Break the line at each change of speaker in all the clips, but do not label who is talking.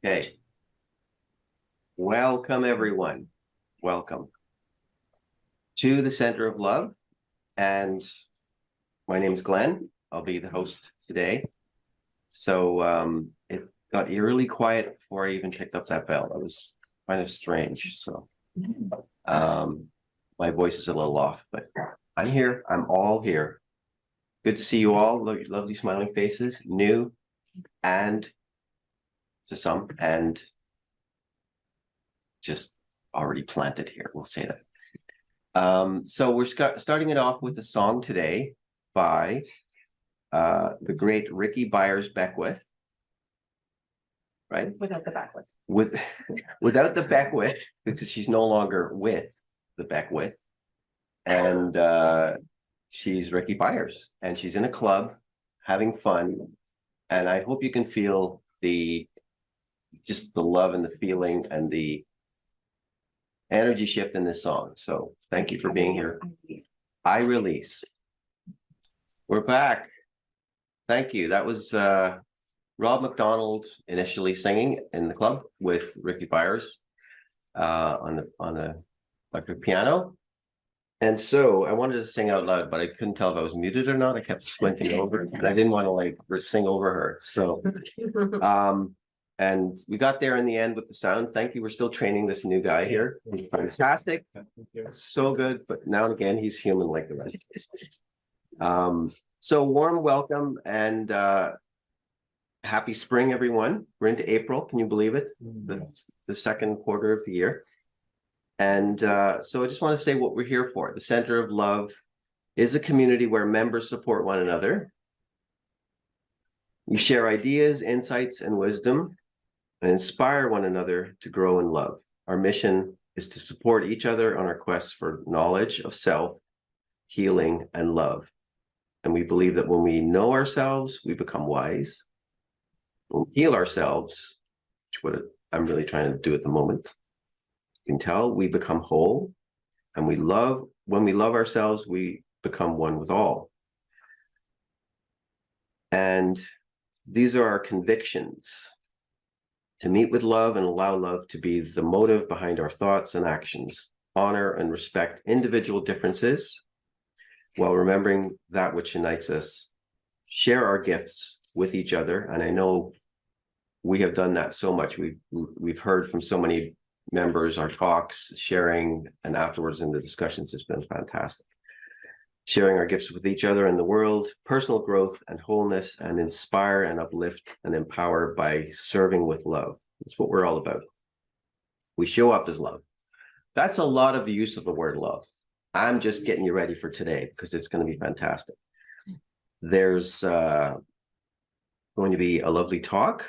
Okay. Welcome, everyone. Welcome to the Center of Love. And my name is Glenn. I'll be the host today. So it got eerily quiet before I even picked up that bell. That was kind of strange. So my voice is a little off, but I'm here. I'm all here. Good to see you all. Lovely smiling faces, new and to some, and just already planted here. We'll say that. So we're starting it off with a song today by the great Ricky Byers-Beckwith. Right?
Without the Beckwith.
Without the Beckwith, because she's no longer with the Beckwith. And she's Ricky Byers, and she's in a club having fun. And I hope you can feel just the love and the feeling and the energy shift in this song. So thank you for being here. I release. We're back. Thank you. That was Rob McDonald initially singing in the club with Ricky Byers on the electric piano. And so I wanted to sing out loud, but I couldn't tell if I was muted or not. I kept squinting over, and I didn't want to sing over her. So and we got there in the end with the sound. Thank you. We're still training this new guy here. He's fantastic. So good. But now and again, he's human like the rest of us. So warm welcome and happy spring, everyone. We're into April. Can you believe it? The second quarter of the year. And so I just want to say what we're here for. The Center of Love is a community where members support one another. We share ideas, insights, and wisdom, and inspire one another to grow in love. Our mission is to support each other on our quest for knowledge of self, healing, and love. And we believe that when we know ourselves, we become wise. When we heal ourselves, which is what I'm really trying to do at the moment, you can tell we become whole. And when we love ourselves, we become one with all. And these are our convictions: to meet with love and allow love to be the motive behind our thoughts and actions, honor and respect individual differences while remembering that which unites us, share our gifts with each other. And I know we have done that so much. We've heard from so many members, our talks, sharing, and afterwards in the discussions has been fantastic. Sharing our gifts with each other and the world, personal growth and wholeness, and inspire and uplift and empower by serving with love. That's what we're all about. We show up as love. That's a lot of the use of the word love. I'm just getting you ready for today because it's going to be fantastic. There's going to be a lovely talk.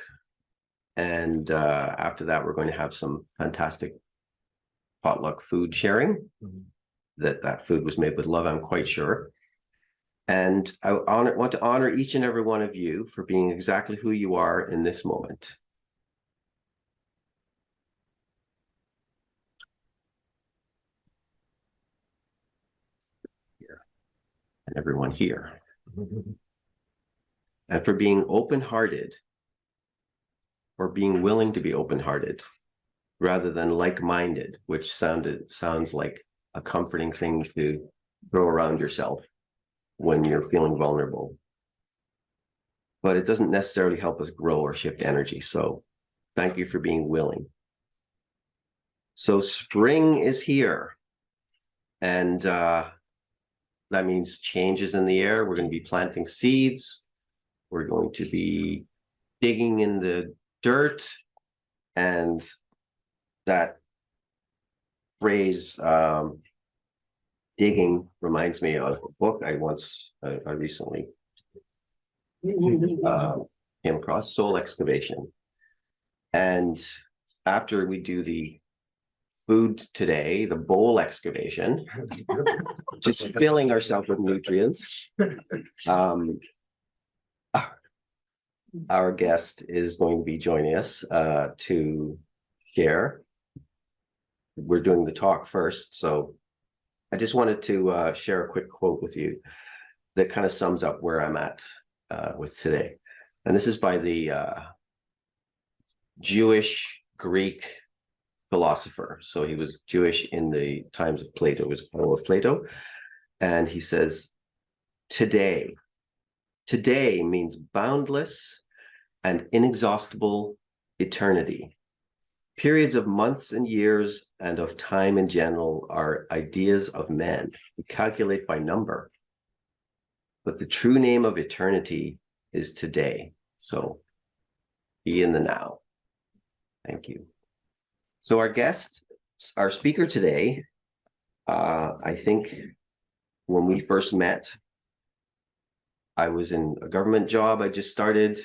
And after that, we're going to have some fantastic potluck food sharing. That food was made with love, I'm quite sure. And I want to honor each and every one of you for being exactly who you are in this moment. Here. And everyone here. And for being open-hearted, or being willing to be open-hearted, rather than like-minded, which sounds like a comforting thing to throw around yourself when you're feeling vulnerable. But it doesn't necessarily help us grow or shift energy. So thank you for being willing. So spring is here. And that means changes in the air. We're going to be planting seeds. We're going to be digging in the dirt. And that phrase, digging, reminds me of a book I recently came across, Soul Excavation. And after we do the food today, the bowl excavation, just filling ourselves with nutrients, our guest is going to be joining us to share. We're doing the talk first, so I just wanted to share a quick quote with you that kind of sums up where I'm at with today. And this is by the Jewish Greek philosopher. So he was Jewish in the times of Plato, he was a fellow of Plato. And he says, today. Today means boundless and inexhaustible eternity. Periods of months and years and of time in general are ideas of men who calculate by number. But the true name of eternity is today. So be in the now. Thank you. So our guest, our speaker today, I think when we first met, I was in a government job I just started,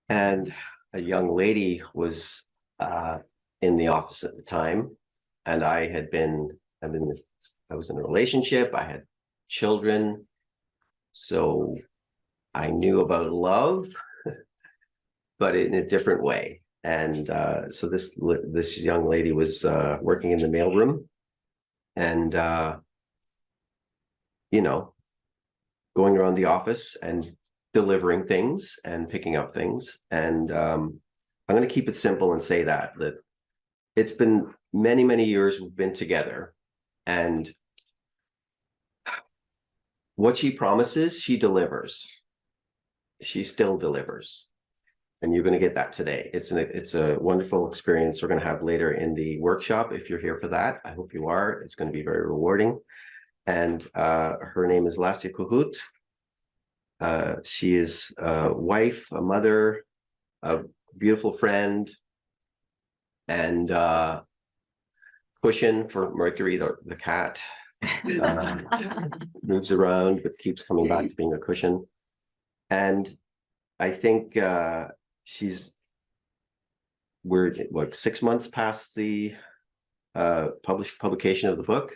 and a young lady was in the office at the time, and I was in a relationship, I had children, so I knew about love, but in a different way. And so this young lady was working in the mailroom, and going around the office and delivering things and picking up things. And I'm going to keep it simple and say that it's been many, many years we've been together, and what she promises, she delivers. She still delivers. And you're going to get that today. It's a wonderful experience we're going to have later in the workshop. If you're here for that, I hope you are. It's going to be very rewarding. And her name is Lesia Kohut. She is a wife, a mother, a beautiful friend, and cushion for Mercury, the cat. Moves around, but keeps coming back to being a cushion. And I think we're like 6 months past the publication of the book.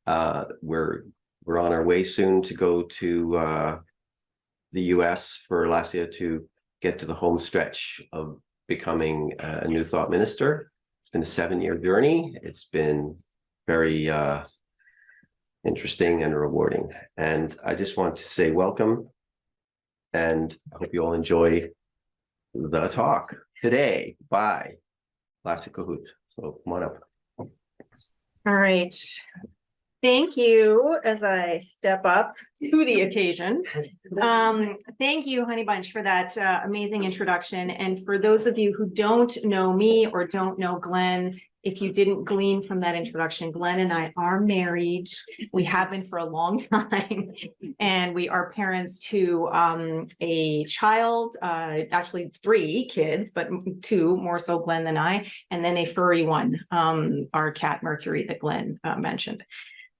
We're on our way soon to go to the US for Lesia to get to the home stretch of becoming a New Thought minister. It's been a 7-year journey. It's been very interesting and rewarding. And I just want to say welcome, and I hope you all enjoy the talk today by Lesia Kohut. So come on up.
All right. Thank you as I step up to the occasion. Thank you, Honey Bunch, for that amazing introduction. And for those of you who don't know me or don't know Glenn, if you didn't glean from that introduction, Glenn and I are married. We have been for a long time, and we are parents to a child, actually 3 kids, but 2 more so Glenn than I, and then a furry one, our cat Mercury that Glenn mentioned.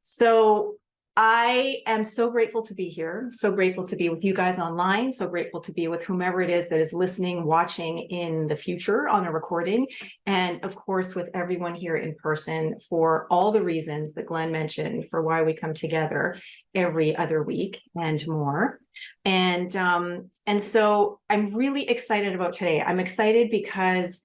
So I am so grateful to be here, so grateful to be with you guys online, so grateful to be with whomever it is that is listening, watching in the future on a recording, and of course with everyone here in person for all the reasons that Glenn mentioned for why we come together every other week and more. And so I'm really excited about today. I'm excited because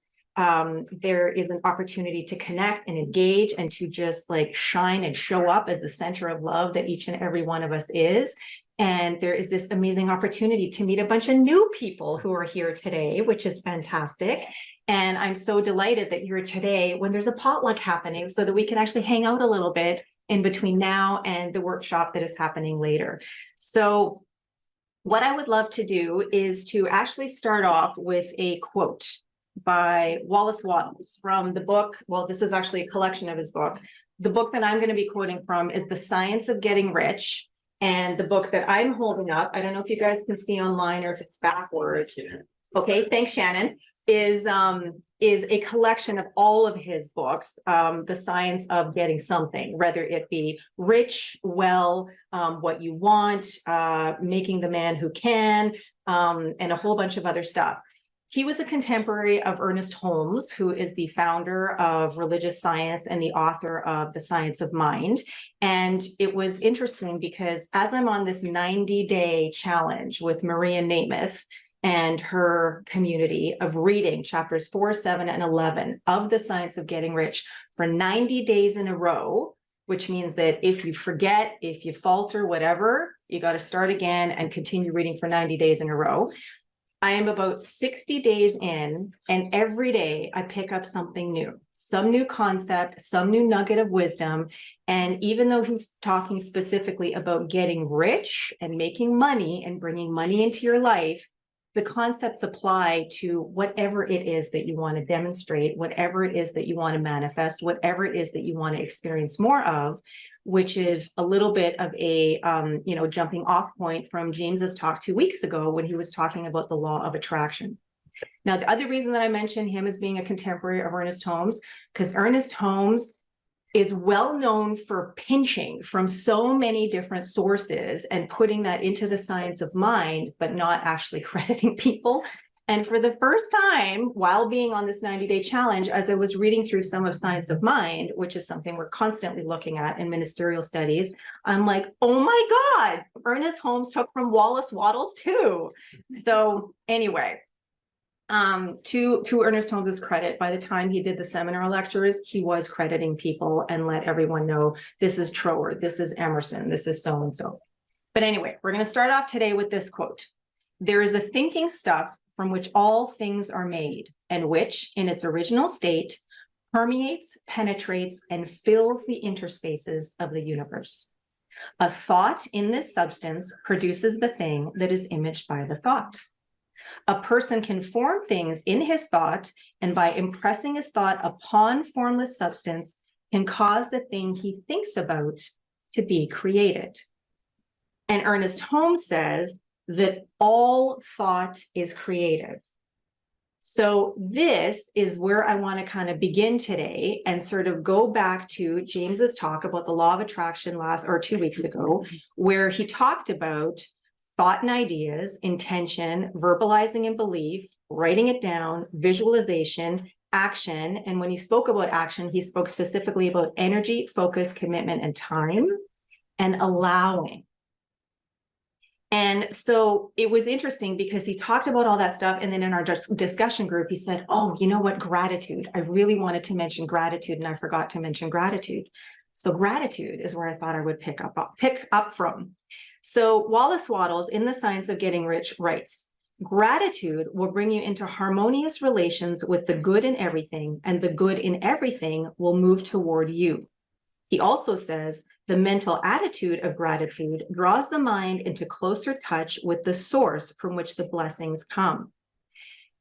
there is an opportunity to connect and engage and to just like shine and show up as the center of love that each and every one of us is. And there is this amazing opportunity to meet a bunch of new people who are here today, which is fantastic. And I'm so delighted that you're today when there's a potluck happening so that we can actually hang out a little bit in between now and the workshop that is happening later. So what I would love to do is to actually start off with a quote by Wallace Wattles from the book. Well, this is actually a collection of his book. The book that I'm going to be quoting from is The Science of Getting Rich. And the book that I'm holding up, I don't know if you guys can see online or if it's backwards. Okay, thanks, Shannon, is a collection of all of his books, The Science of Getting Something, whether it be rich, well, what you want, making the man who can, and a whole bunch of other stuff. He was a contemporary of Ernest Holmes, who is the founder of religious science and the author of The Science of Mind. And it was interesting because as I'm on this 90-day challenge with Maria Namath and her community of reading chapters 4, 7, and 11 of The Science of Getting Rich for 90 days in a row, which means that if you forget, if you falter, whatever, you got to start again and continue reading for 90 days in a row. I am about 60 days in, and every day I pick up something new, some new concept, some new nugget of wisdom. And even though he's talking specifically about getting rich and making money and bringing money into your life, the concepts apply to whatever it is that you want to demonstrate, whatever it is that you want to manifest, whatever it is that you want to experience more of, which is a little bit of a, jumping off point from James's talk 2 weeks ago when he was talking about the law of attraction. Now, the other reason that I mentioned him as being a contemporary of Ernest Holmes, because Ernest Holmes is well known for pinching from so many different sources and putting that into the science of mind, but not actually crediting people. And for the first time, while being on this 90-day challenge, as I was reading through some of Science of Mind, which is something we're constantly looking at in ministerial studies, I'm like, oh my God, Ernest Holmes took from Wallace Wattles too. So anyway, to Ernest Holmes's credit, by the time he did the seminar lectures, he was crediting people and let everyone know this is Trower, this is Emerson, this is so-and-so. But anyway, we're going to start off today with this quote. There is a thinking stuff from which all things are made, and which, in its original state, permeates, penetrates, and fills the interspaces of the universe. A thought in this substance produces the thing that is imaged by the thought. A person can form things in his thought, and by impressing his thought upon formless substance, can cause the thing he thinks about to be created. And Ernest Holmes says that all thought is creative. So this is where I want to kind of begin today and sort of go back to James's talk about the law of attraction 2 weeks ago, where he talked about thought and ideas, intention, verbalizing and belief, writing it down, visualization, action. And when he spoke about action, he spoke specifically about energy, focus, commitment, and time, and allowing. And so it was interesting because he talked about all that stuff. And then in our discussion group, he said, oh, you know what? Gratitude. I really wanted to mention gratitude, and I forgot to mention gratitude. So gratitude is where I thought I would pick up from. So Wallace Wattles, in The Science of Getting Rich, writes, gratitude will bring you into harmonious relations with the good in everything, and the good in everything will move toward you. He also says the mental attitude of gratitude draws the mind into closer touch with the source from which the blessings come.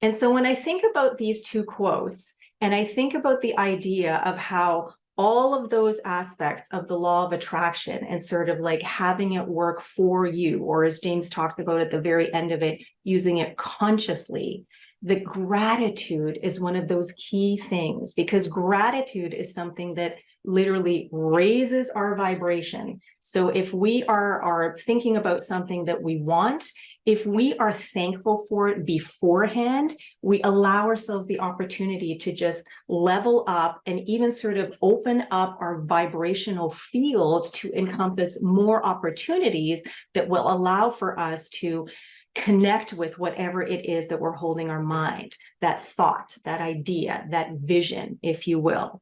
And so when I think about these two quotes, and I think about the idea of how all of those aspects of the law of attraction and sort of like having it work for you, or as James talked about at the very end of it, using it consciously, the gratitude is one of those key things, because gratitude is something that literally raises our vibration. So if we are thinking about something that we want, if we are thankful for it beforehand, we allow ourselves the opportunity to just level up and even sort of open up our vibrational field to encompass more opportunities that will allow for us to connect with whatever it is that we're holding our mind, that thought, that idea, that vision, if you will.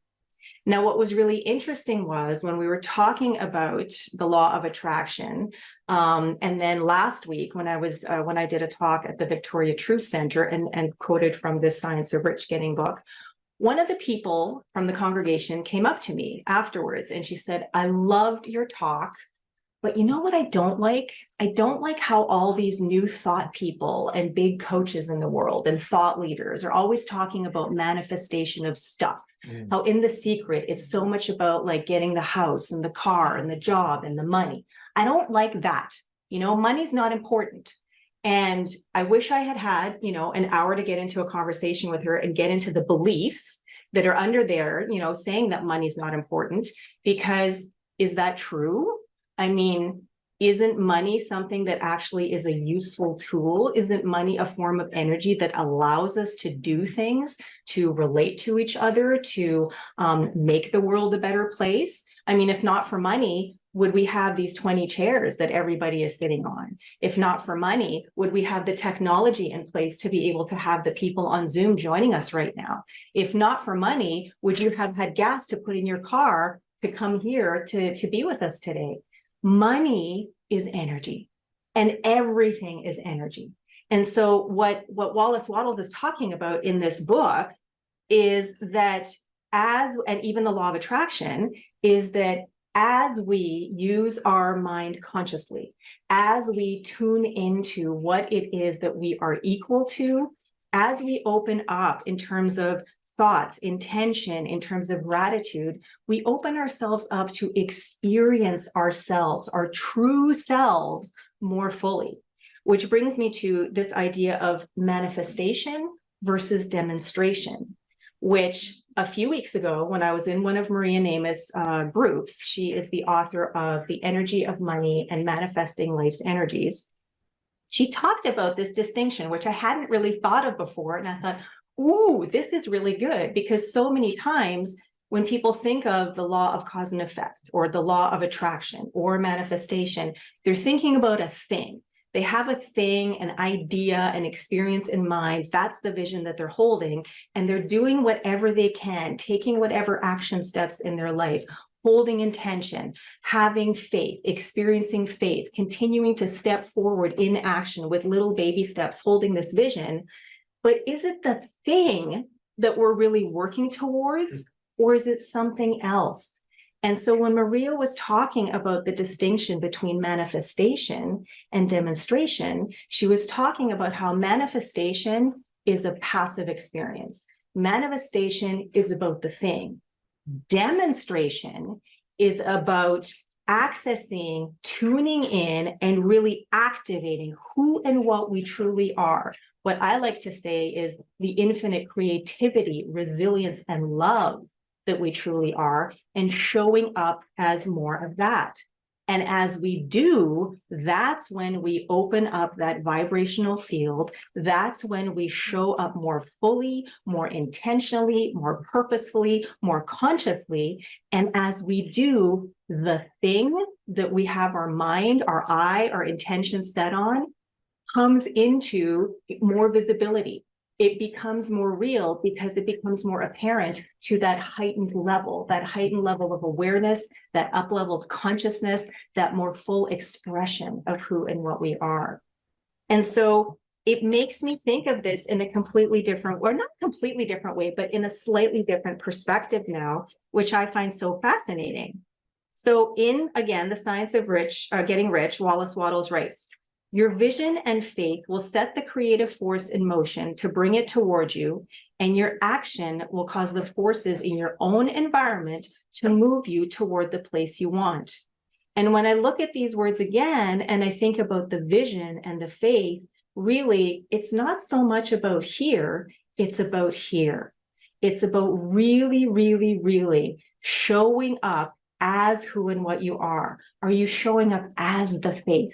Now, what was really interesting was when we were talking about the law of attraction, and then last week when I did a talk at the Victoria Truth Center and quoted from this Science of Rich Getting book, one of the people from the congregation came up to me afterwards and she said, I loved your talk, but you know what I don't like? I don't like how all these new thought people and big coaches in the world and thought leaders are always talking about manifestation of stuff. How in The Secret, it's so much about like getting the house and the car and the job and the money. I don't like that. Money's not important. And I wish I had, an hour to get into a conversation with her and get into the beliefs that are under there, saying that money's not important, because is that true? I mean, isn't money something that actually is a useful tool? Isn't money a form of energy that allows us to do things, to relate to each other, to make the world a better place? I mean, if not for money, would we have these 20 chairs that everybody is sitting on? If not for money, would we have the technology in place to be able to have the people on Zoom joining us right now? If not for money, would you have had gas to put in your car to come here to be with us today. Money is energy, and everything is energy. And so what Wallace Wattles is talking about in this book is that and even the law of attraction, is that as we use our mind consciously, as we tune into what it is that we are equal to, as we open up in terms of thoughts, intention, in terms of gratitude, we open ourselves up to experience ourselves, our true selves, more fully. Which brings me to this idea of manifestation versus demonstration, which a few weeks ago, when I was in one of Maria Namath's groups, she is the author of The Energy of Money and Manifesting Life's Energies. She talked about this distinction, which I hadn't really thought of before. And I thought, ooh, this is really good, because so many times when people think of the law of cause and effect, or the law of attraction, or manifestation, they're thinking about a thing. They have a thing, an idea, an experience in mind. That's the vision that they're holding. And they're doing whatever they can, taking whatever action steps in their life, holding intention, having faith, experiencing faith, continuing to step forward in action with little baby steps, holding this vision. But is it the thing that we're really working towards, or is it something else? And so when Maria was talking about the distinction between manifestation and demonstration, she was talking about how manifestation is a passive experience. Manifestation is about the thing. Demonstration is about accessing, tuning in, and really activating who and what we truly are. What I like to say is the infinite creativity, resilience, and love that we truly are, and showing up as more of that. And as we do, that's when we open up that vibrational field. That's when we show up more fully, more intentionally, more purposefully, more consciously. And as we do, the thing that we have our mind, our eye, our intention set on comes into more visibility. It becomes more real because it becomes more apparent to that heightened level of awareness, that up-leveled consciousness, that more full expression of who and what we are. And so it makes me think of this in a completely different, or not completely different way, but in a slightly different perspective now, which I find so fascinating. So in, again, The Science of Getting Rich, Wallace Wattles writes, your vision and faith will set the creative force in motion to bring it towards you, and your action will cause the forces in your own environment to move you toward the place you want. And when I look at these words again, and I think about the vision and the faith, really, it's not so much about here, it's about here. It's about really, really, really showing up as who and what you are. Are you showing up as the faith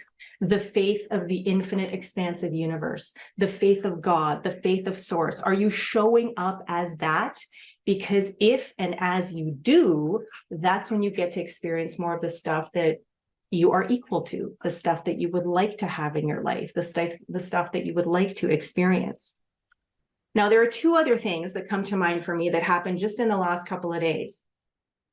of the infinite expansive universe, the faith of God, the faith of source? Are you showing up as that? Because if and as you do, that's when you get to experience more of the stuff that you are equal to, the stuff that you would like to have in your life, the stuff that you would like to experience. Now, there are two other things that come to mind for me that happened just in the last couple of days.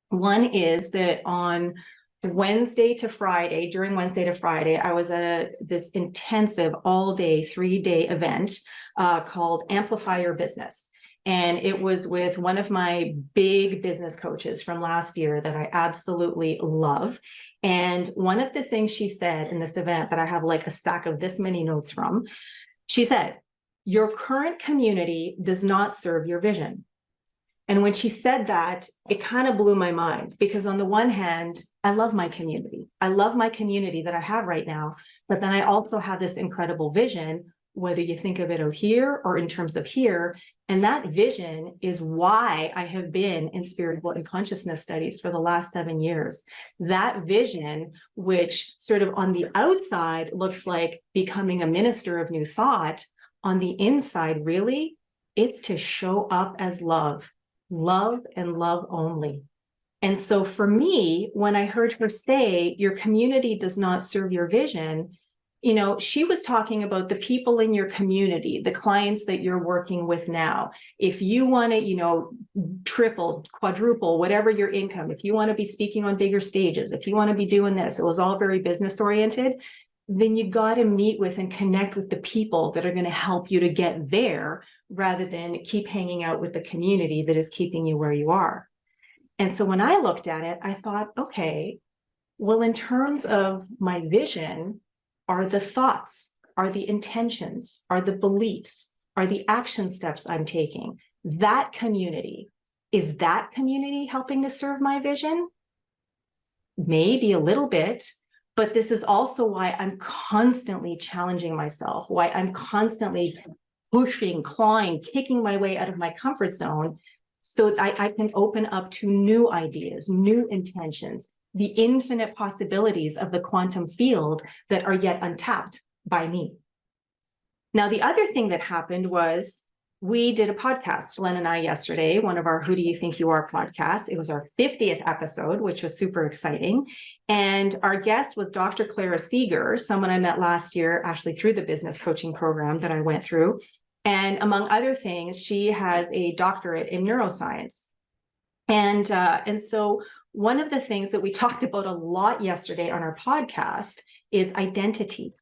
One is that on Wednesday to Friday, during Wednesday to Friday, I was at this intensive all-day, 3-day event called Amplify Your Business. And it was with one of my big business coaches from last year that I absolutely love. And one of the things she said in this event that I have like a stack of this many notes from, she said, your current community does not serve your vision. And when she said that, it kind of blew my mind, because on the one hand, I love my community. I love my community that I have right now, but then I also have this incredible vision, whether you think of it here or in terms of here. And that vision is why I have been in spiritual and consciousness studies for the last 7 years. That vision, which sort of on the outside looks like becoming a minister of new thought, on the inside, really, it's to show up as love and love only. And so for me, when I heard her say, your community does not serve your vision, you know, she was talking about the people in your community, the clients that you're working with now. If you want to, you know, triple, quadruple, whatever your income, if you want to be speaking on bigger stages, if you want to be doing this, it was all very business oriented, then you got to meet with and connect with the people that are going to help you to get there rather than keep hanging out with the community that is keeping you where you are. And so when I looked at it, I thought, okay, well, in terms of my vision, are the thoughts, are the intentions, are the beliefs, are the action steps I'm taking, that community, is that community helping to serve my vision? Maybe a little bit, but this is also why I'm constantly challenging myself, why I'm constantly pushing, clawing, kicking my way out of my comfort zone so that I can open up to new ideas, new intentions, the infinite possibilities of the quantum field that are yet untapped by me. Now, the other thing that happened was we did a podcast, Len and I, yesterday, one of our Who Do You Think You Are podcasts. It was our 50th episode, which was super exciting. And our guest was Dr. Clara Seeger, someone I met last year, actually through the business coaching program that I went through. And among other things, she has a doctorate in neuroscience. And so one of the things that we talked about a lot yesterday on our podcast is identity.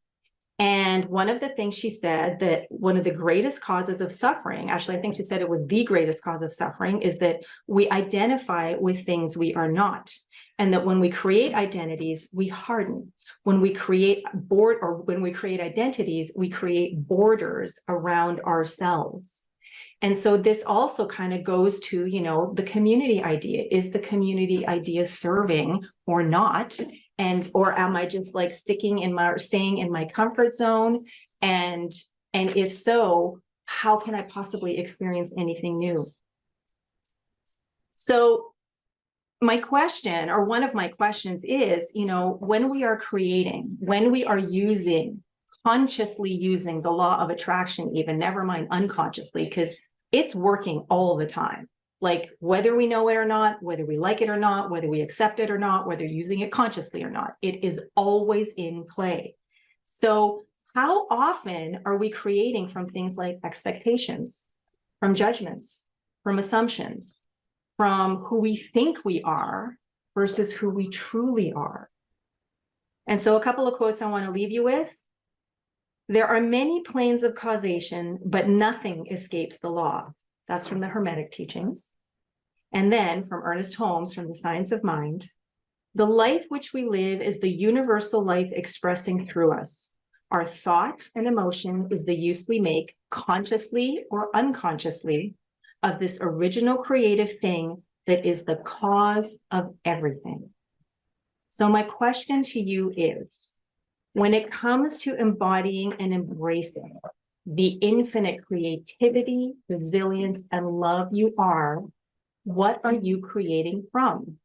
And one of the things she said that one of the greatest causes of suffering, actually, I think she said it was the greatest cause of suffering, is that we identify with things we are not. And that when we create identities, we harden. When we create when we create identities, we create borders around ourselves. And so this also kind of goes to, you know, the community idea. Is the community idea serving or not? And, or am I just like staying in my comfort zone? And if so, how can I possibly experience anything new? So my question, or one of my questions is, you know, when we are creating, when we are consciously using the law of attraction, even never mind unconsciously, because it's working all the time. Like whether we know it or not, whether we like it or not, whether we accept it or not, whether using it consciously or not, it is always in play. So how often are we creating from things like expectations, from judgments, from assumptions, from who we think we are versus who we truly are? And so a couple of quotes I want to leave you with. There are many planes of causation, but nothing escapes the law. That's from the Hermetic teachings. And then from Ernest Holmes, from The Science of Mind, the life which we live is the universal life expressing through us. Our thought and emotion is the use we make, consciously or unconsciously, of this original creative thing that is the cause of everything. So my question to you is, when it comes to embodying and embracing the infinite creativity, resilience, and love you are, what are you creating from?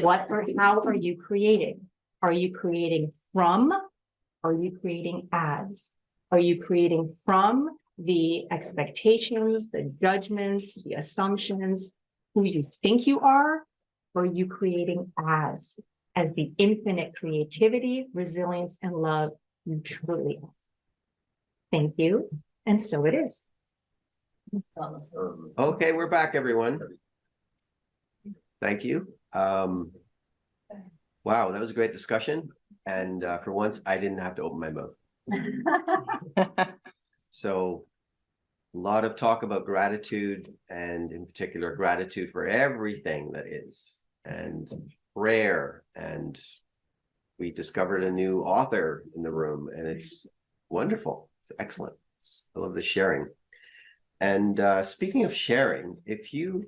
What or how are you creating? Are you creating from? Are you creating as? Are you creating from the expectations, the judgments, the assumptions, who you think you are? Or are you creating as the infinite creativity, resilience, and love you truly are? Thank you. And so it is.
Okay, we're back, everyone. Thank you. Wow, that was a great discussion. And for once, I didn't have to open my mouth. So a lot of talk about gratitude, and in particular, gratitude for everything that is, and prayer. And we discovered a new author in the room, and it's wonderful. It's excellent. I love the sharing. And speaking of sharing, if you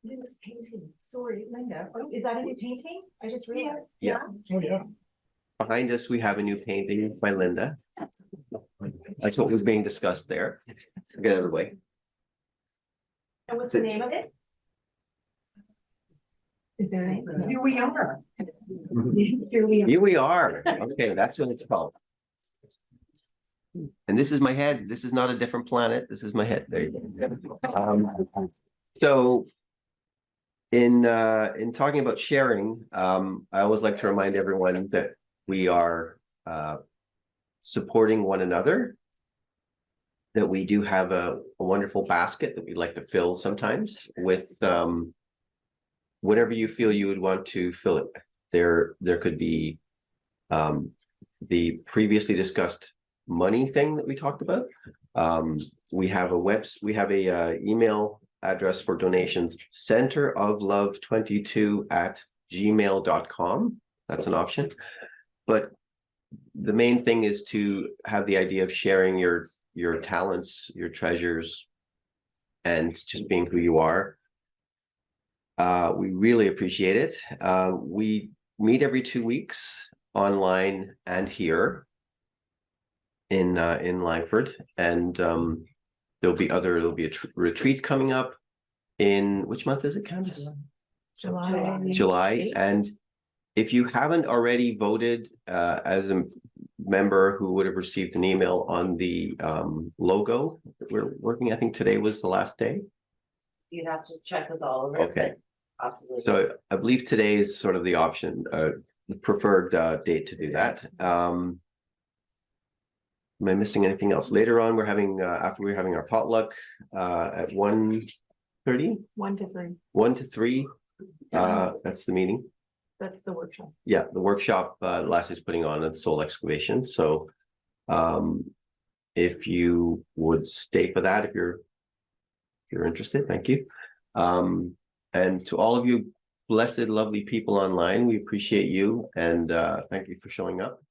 This painting, sorry, Linda, is that a new painting? I just realized.
Yeah.
Oh, yeah.
behind us, we have a new painting by Linda. That's what was being discussed there. Get out of the way.
And what's the name of it? Is there a name?
Here we are.
Here we are.
Here we are. Okay, that's what it's called. And this is my head. This is not a different planet. This is my head. There you go. So in talking about sharing, I always like to remind everyone that we are supporting one another, that we do have a wonderful basket that we'd like to fill sometimes with whatever you feel you would want to fill it with. There could be the previously discussed money thing that we talked about. We have a email address for donations, centeroflove22@gmail.com. That's an option. But the main thing is to have the idea of sharing your talents, your treasures, and just being who you are. We really appreciate it. We meet every 2 weeks online and here in Langford, and there'll be a retreat coming up in, which month is it, Candace? July. And if you haven't already voted as a member who would have received an email on the logo that we're working, I think today was the last day.
You'd have to check with all of it.
Okay.
Possibly.
So I believe today is sort of the option, the preferred date to do that. Am I missing anything else? Later on, we're having after we're having our potluck at 1:30.
1 to 3.
1 to 3. That's the meeting.
That's the workshop.
Yeah, the workshop Leslie's putting on at soul excavation. So if you would stay for that, if you're interested, thank you. And to all of you blessed, lovely people online, we appreciate you, and thank you for showing up.